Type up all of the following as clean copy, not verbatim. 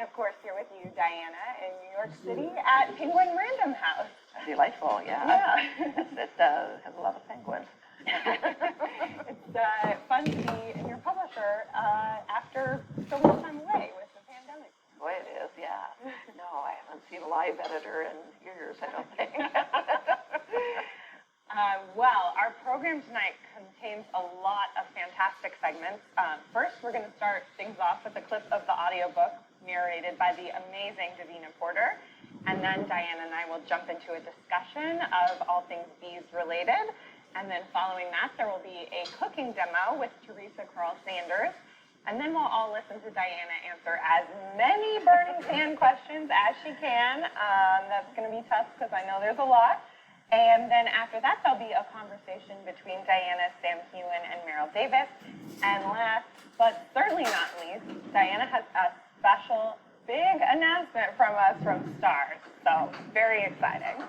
And of course, here with you, Diana, in New York City at Penguin Random House. Delightful, yeah. Yeah. It does. Has a lot of penguins. It's fun to be in your publisher after so much time away with the pandemic. Boy, it is, yeah. No, I haven't seen a live editor in years, I don't think. Well, our program tonight contains a lot of fantastic segments. First, we're going to start things off with a clip of the audiobook narrated by the amazing Davina Porter. And then Diana and I will jump into a discussion of all things bees related. And then following that, there will be a cooking demo with Teresa Carl Sanders. And then we'll all listen to Diana answer as many burning pan questions as she can. That's going to be tough because I know there's a lot. And then after that, there'll be a conversation between Diana, Sam Hewen, and Meryl Davis. And last, but certainly not least, Diana has a special big announcement from us from Starz. So very exciting.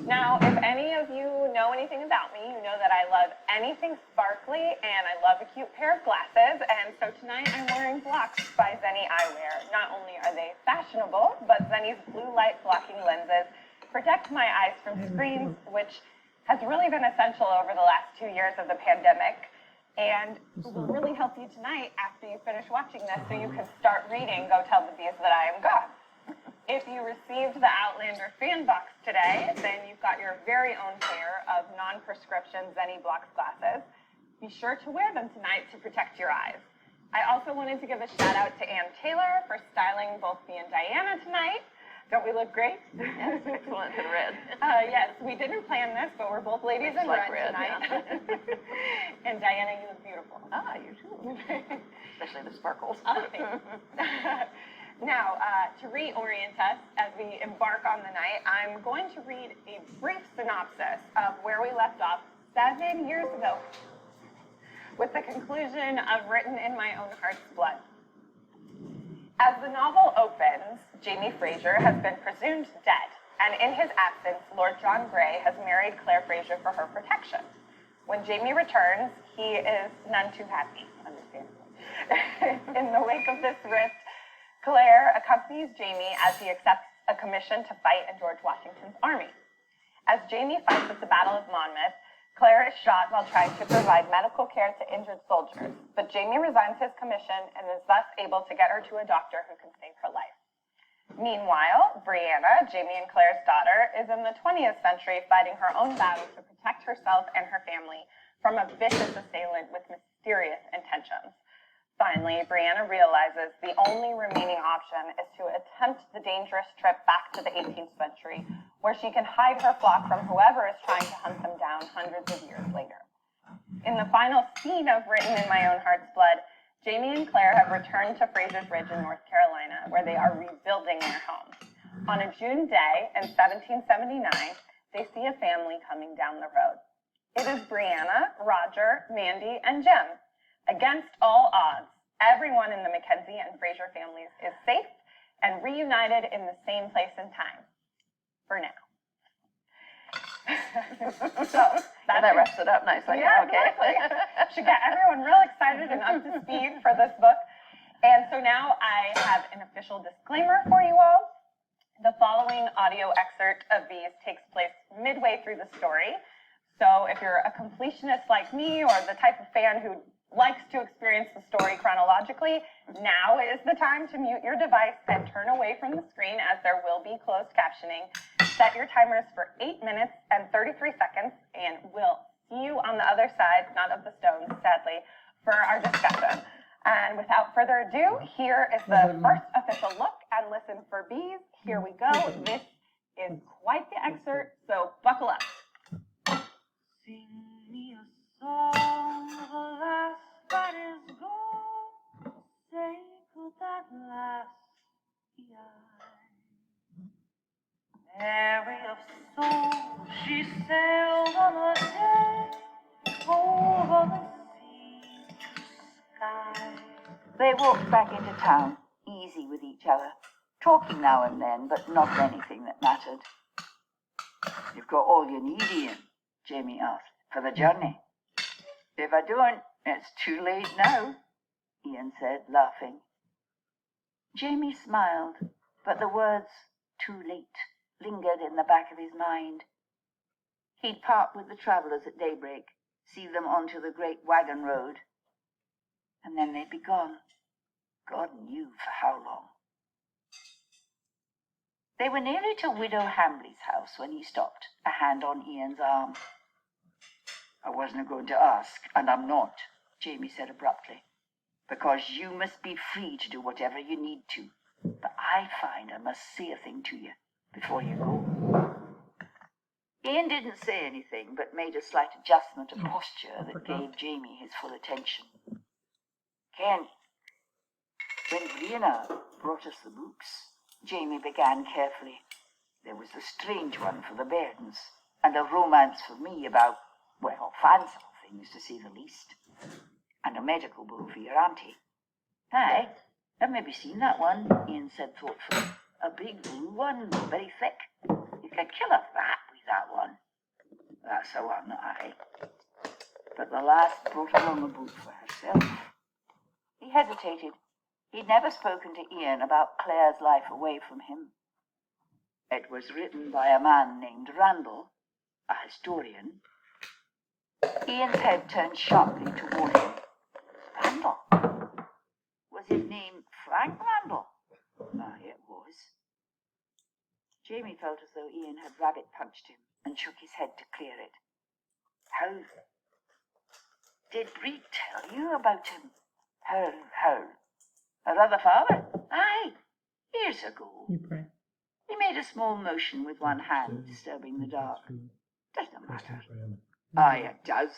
Now, if any of you know anything about me, you know that I love anything sparkly and I love a cute pair of glasses. And so tonight I'm wearing Blocks by Zenni Eyewear. Not only are they fashionable, but Zenni's blue light blocking lenses protect my eyes from screens, which has really been essential over the last 2 years of the pandemic. And will really help you tonight after you finish watching this so you can start reading Go Tell the Bees That I Am Gone. If you received the Outlander fan box today, then you've got your very own pair of non-prescription Zenni Blocks glasses. Be sure to wear them tonight to protect your eyes. I also wanted to give a shout out to Ann Taylor for styling both me and Diana tonight. Don't we look great? Yes, excellent in red. Yes, we didn't plan this, but we're both ladies in red tonight. Yeah. And Diana, you look beautiful. Ah, you too. Especially the sparkles. Oh, thanks. Now, to reorient us as we embark on the night, I'm going to read a brief synopsis of where we left off 7 years ago, with the conclusion of Written in My Own Heart's Blood. As the novel opens, Jamie Fraser has been presumed dead, and in his absence, Lord John Grey has married Claire Fraser for her protection. When Jamie returns, he is none too happy, understandably. In the wake of this rift, Claire accompanies Jamie as he accepts a commission to fight in George Washington's army. As Jamie fights at the Battle of Monmouth, Claire is shot while trying to provide medical care to injured soldiers, but Jamie resigns his commission and is thus able to get her to a doctor who can save her life. Meanwhile, Brianna, Jamie and Claire's daughter, is in the 20th century fighting her own battle to protect herself and her family from a vicious assailant with mysterious intentions. Finally, Brianna realizes the only remaining option is to attempt the dangerous trip back to the 18th century, where she can hide her flock from whoever is trying to hunt them down hundreds of years later. In the final scene of Written in My Own Heart's Blood, Jamie and Claire have returned to Fraser's Ridge in North Carolina, where they are rebuilding their home. On a June day in 1779, they see a family coming down the road. It is Brianna, Roger, Mandy, and Jem. Against all odds, everyone in the Mackenzie and Fraser families is safe and reunited in the same place and time. For now. So that wraps it up nicely. Yeah, okay. Exactly. Should get everyone real excited and up to speed for this book. And so now I have an official disclaimer for you all. The following audio excerpt of these takes place midway through the story. So if you're a completionist like me or the type of fan who likes to experience the story chronologically, now is the time to mute your device and turn away from the screen as there will be closed captioning. Set your timers for 8 minutes and 33 seconds, and we'll see you on the other side, not of the stones, sadly, for our discussion. And without further ado, here is the first official look and listen for bees. Here we go. This is quite the excerpt, so buckle up. Sing me a song of a lass that is gone, say could that lass be I? Mary of soul, she sailed on a day over the sea to sky. They walked back into town, easy with each other, talking now and then, but not anything that mattered. "You've got all you need, Ian," Jamie asked, "for the journey." "If I don't, it's too late now," Ian said, laughing. Jamie smiled, but the words, too late, lingered in the back of his mind. He'd part with the travellers at daybreak, see them onto the great wagon road, and then they'd be gone. God knew for how long. They were nearly to Widow Hambley's house when he stopped, a hand on Ian's arm. I wasn't going to ask, and I'm not, Jamie said abruptly, because you must be free to do whatever you need to. But I find I must say a thing to you before you go. Ian didn't say anything, but made a slight adjustment of posture that gave Jamie his full attention. Ken, when Brianna brought us the books, Jamie began carefully. There was a strange one for the bairns, and a romance for me about, well, fanciful things to say the least, and a medical book for your auntie. Aye, I've maybe seen that one, Ian said thoughtfully. A big blue one, very thick. You could kill a rat with that one. That's the one, aye. But the lass brought along a book for herself. He hesitated. He'd never spoken to Ian about Claire's life away from him. It was written by a man named Randall, a historian. Ian's head turned sharply toward him. Randall? Was his name Frank Randall? Aye, it was. Jamie felt as though Ian had rabbit-punched him and shook his head to clear it. How? Did Bree tell you about him? Her other father? Aye, years ago. You pray. He made a small motion with one hand, disturbing the dark. Doesn't matter. Aye, it does.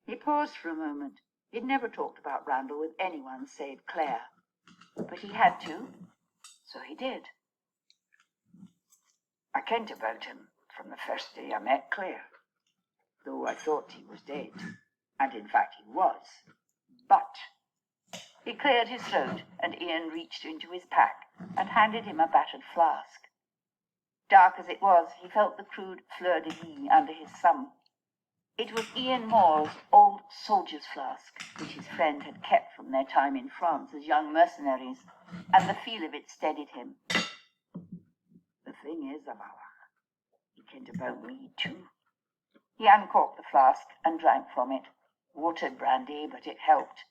He paused for a moment. He'd never talked about Randall with anyone save Claire. But he had to, so he did. I kent about him from the first day I met Claire, though I thought he was dead, and in fact he was. But he cleared his throat, and Ian reached into his pack and handed him a battered flask. Dark as it was, he felt the crude fleur-de-lis under his thumb. It was Ian Moore's old soldier's flask, which his friend had kept from their time in France as young mercenaries, and the feel of it steadied him. The thing is, Amala, he kent about me too. He uncorked the flask and drank from it. Watered brandy, but it helped.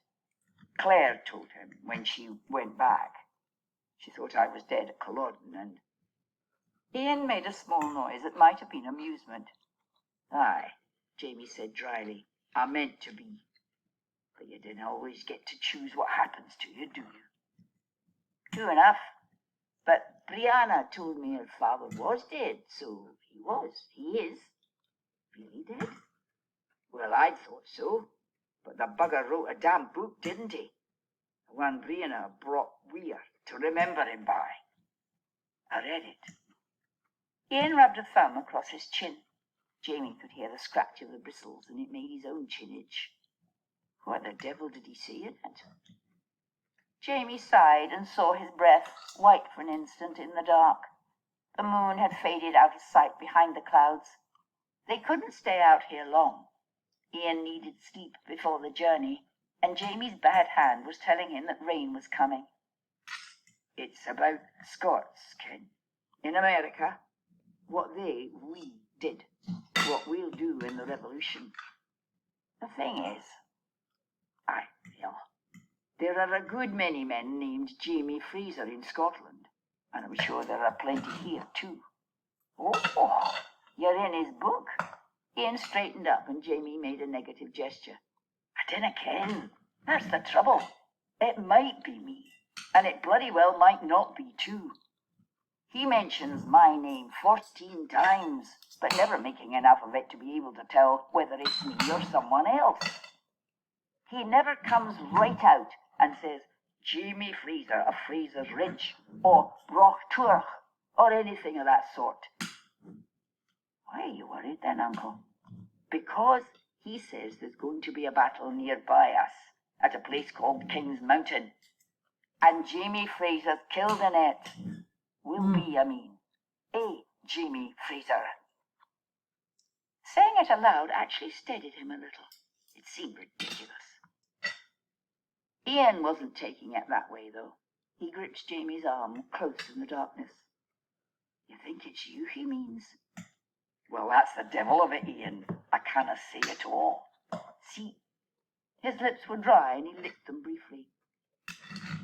Claire told him when she went back. She thought I was dead at Culloden, and Ian made a small noise that might have been amusement. Aye, Jamie said dryly, I meant to be. But you didn't always get to choose what happens to you, do you? True enough. But Brianna told me her father was dead, so he is. Really dead? Well, I thought so. But the bugger wrote a damn book, didn't he? The one Brianna brought Weir to remember him by. I read it. Ian rubbed a thumb across his chin. Jamie could hear the scratch of the bristles, and it made his own chin itch. What the devil did he say in it? Jamie sighed and saw his breath, white for an instant in the dark. The moon had faded out of sight behind the clouds. They couldn't stay out here long. Ian needed sleep before the journey, and Jamie's bad hand was telling him that rain was coming. It's about Scots, Ken. In America, what we did, what we'll do in the Revolution. The thing is, there are a good many men named Jamie Fraser in Scotland, and I'm sure there are plenty here too. Oh, you're in his book? Ian straightened up and Jamie made a negative gesture. I dinna ken. That's the trouble. It might be me, and it bloody well might not be too. He mentions my name 14 times, but never making enough of it to be able to tell whether it's me or someone else. He never comes right out and says, Jamie Fraser of Fraser's Ridge, or Roch Tuach, or anything of that sort. Why are you worried then, Uncle? Because he says there's going to be a battle nearby us, at a place called King's Mountain. And Jamie Fraser's killed in it. Will be, Jamie Fraser. Saying it aloud actually steadied him a little. It seemed ridiculous. Ian wasn't taking it that way, though. He grips Jamie's arm close in the darkness. You think it's you, he means? Well, that's the devil of it, Ian. I canna say it all. See, his lips were dry and he licked them briefly.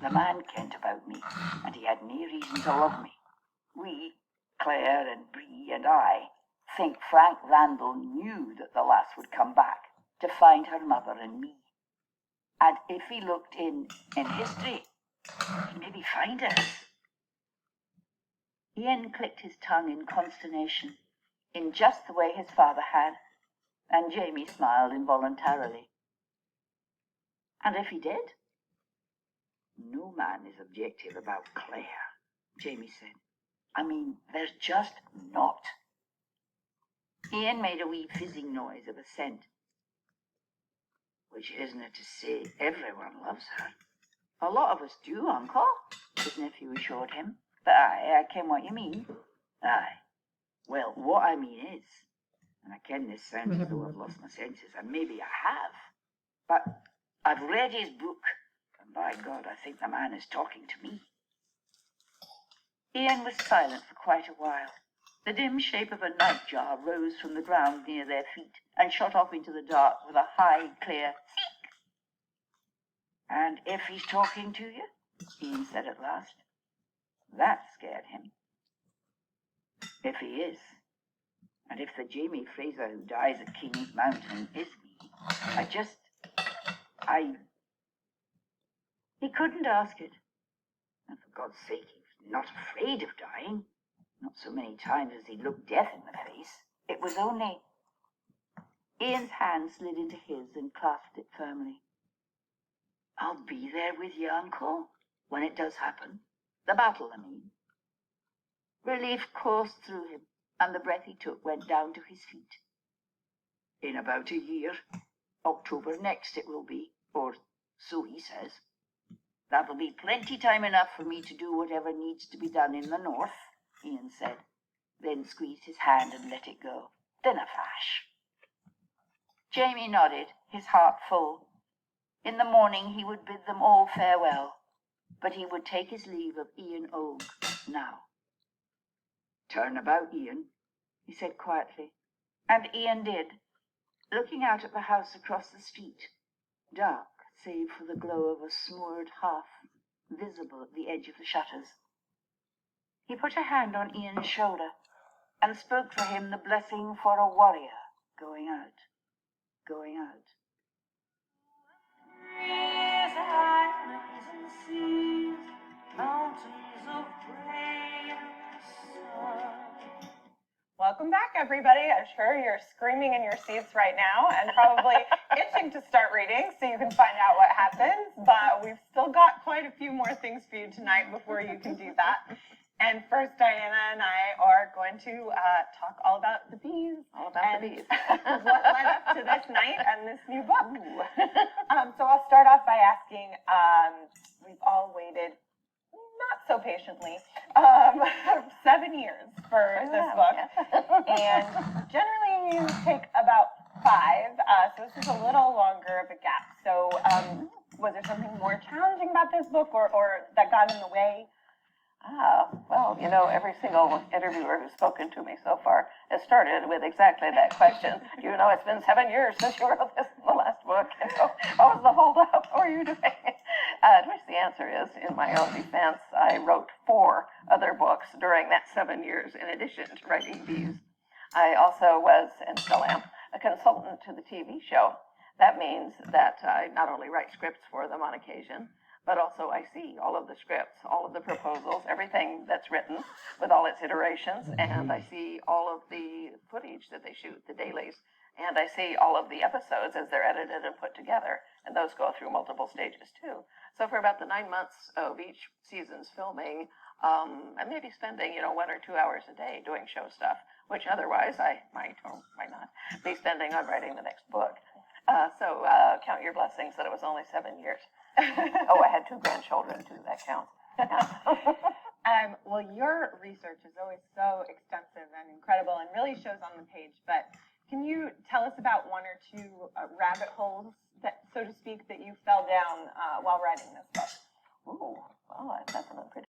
The man kent about me, and he had no reason to love me. We, Claire and Bree and I, think Frank Randall knew that the lass would come back to find her mother and me. And if he looked in history, he'd maybe find us. Ian clicked his tongue in consternation, in just the way his father had, and Jamie smiled involuntarily. And if he did? No man is objective about Claire, Jamie said. I mean, there's just not. Ian made a wee fizzing noise of assent. Which isn't it to say everyone loves her? A lot of us do, Uncle, his nephew assured him. But I ken what you mean. Aye. Well, what I mean is, and I ken this sounds as though I've lost my senses, and maybe I have, but I've read his book, and by God, I think the man is talking to me. Ian was silent for quite a while. The dim shape of a nightjar rose from the ground near their feet and shot off into the dark with a high, clear seek. And if he's talking to you, Ian said at last. That scared him. If he is, and if the Jamie Fraser who dies at King's Mountain is me, He couldn't ask it. And for God's sake, he was not afraid of dying. Not so many times as he looked death in the face. It was only... Ian's hand slid into his and clasped it firmly. I'll be there with you, Uncle, when it does happen. The battle, I mean. Relief coursed through him, and the breath he took went down to his feet. In about a year, October next it will be, or so he says. That'll be plenty time enough for me to do whatever needs to be done in the north, Ian said, then squeezed his hand and let it go. Then a flash. Jamie nodded, his heart full. In the morning he would bid them all farewell, but he would take his leave of Ian Og now. Turn about, Ian, he said quietly, and Ian did, looking out at the house across the street, dark save for the glow of a smored hearth visible at the edge of the shutters. He put a hand on Ian's shoulder and spoke for him the blessing for a warrior going out. Trees, islands, and seas, mountains of rain and sun. Welcome back, everybody. I'm sure you're screaming in your seats right now and probably itching to start reading so you can find out what happens. But we've still got quite a few more things for you tonight before you can do that. And first, Diana and I are going to talk all about the bees. All about the bees. What led up to this night and this new book. So I'll start off by asking, we've all waited, not so patiently, 7 years for this book. And generally you take about 5, so this is a little longer of a gap. So was there something more challenging about this book or that got in the way? Well, you know, every single interviewer who's spoken to me so far has started with exactly that question. You know, it's been 7 years since you wrote this in the last book. You know, what was the holdup? What were you doing? To which the answer is, in my own defense, I wrote 4 other books during that 7 years in addition to writing these. I also was, and still am, a consultant to the TV show. That means that I not only write scripts for them on occasion, but also I see all of the scripts, all of the proposals, everything that's written with all its iterations, and I see all of the footage that they shoot, the dailies, and I see all of the episodes as they're edited and put together, and those go through multiple stages too. So for about the 9 months of each season's filming, I may be spending, 1 or 2 hours a day doing show stuff, which otherwise I might or might not be spending on writing the next book. So count your blessings that it was only 7 years. Oh, I had 2 grandchildren too, that counts. Well, your research is always so extensive and incredible and really shows on the page, but can you tell us about 1 or 2 rabbit holes, that, so to speak, that you fell down while writing this book? Ooh, wow, that's another pretty.